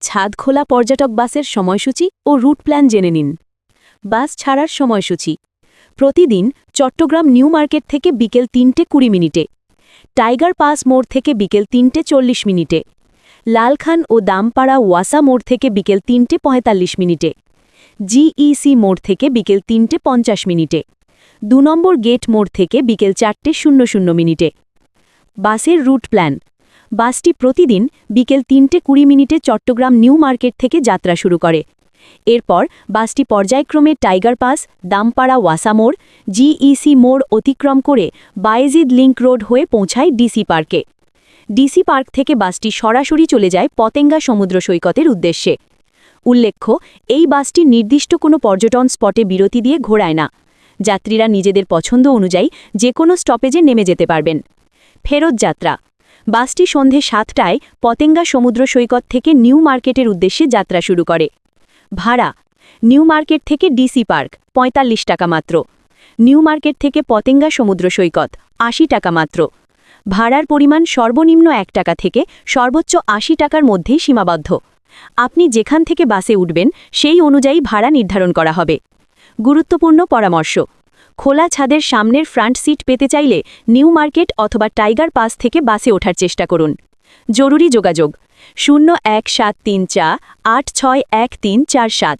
ছাদ খোলা পর্যটক বাসের সময়সূচি ও রুট প্ল্যান জেনে নিন। বাস ছাড়ার সময়সূচি প্রতিদিন চট্টগ্রাম নিউ মার্কেট থেকে বিকেল 3:20 টাইগার পাস মোড় থেকে বিকেল 3:40 লালখান ও দামপাড়া ওয়াসা মোড় থেকে বিকেল 3:45 জিইসি মোড় থেকে বিকেল 3:50 2 নম্বর গেট মোড় থেকে বিকেল 4:00 বাসের রুট প্ল্যান বাসটি প্রতিদিন বিকেল 3:20 চট্টগ্রাম নিউ মার্কেট থেকে যাত্রা শুরু করে। এরপর বাসটি পর্যায়ক্রমে টাইগার পাস, দামপাড়া ওয়াসা মোড়, জিইসি মোড় অতিক্রম করে বায়েজিদ লিংক রোড হয়ে পৌঁছায় ডিসি পার্কে। ডিসি পার্ক থেকে বাসটি সরাসরি চলে যায় পতেঙ্গা সমুদ্র সৈকতের উদ্দেশ্যে। উল্লেখ্য, এই বাসটি নির্দিষ্ট কোনো পর্যটন স্পটে বিরতি দিয়ে ঘোরায় না। যাত্রীরা নিজেদের পছন্দ অনুযায়ী যে কোনো স্টপেজে নেমে যেতে পারবেন। ফেরত যাত্রা বাসটি সন্ধে 7টায় পতেঙ্গা সমুদ্র সৈকত থেকে নিউ মার্কেটের উদ্দেশ্যে যাত্রা শুরু করে। ভাড়া নিউ মার্কেট থেকে ডিসি পার্ক 45 টাকা মাত্র, নিউ মার্কেট থেকে পতেঙ্গা সমুদ্র সৈকত 80 টাকা মাত্র। ভাড়ার পরিমাণ সর্বনিম্ন 1 টাকা থেকে সর্বোচ্চ 80 টাকার মধ্যেই সীমাবদ্ধ। আপনি যেখান থেকে বাসে উঠবেন সেই অনুযায়ী ভাড়া নির্ধারণ করা হবে। গুরুত্বপূর্ণ পরামর্শ খোলা ছাদের সামনের ফ্রন্ট সিট পেতে চাইলে নিউ মার্কেট অথবা টাইগার পাস থেকে বাসে ওঠার চেষ্টা করুন। জরুরি যোগাযোগ 0173 861 347।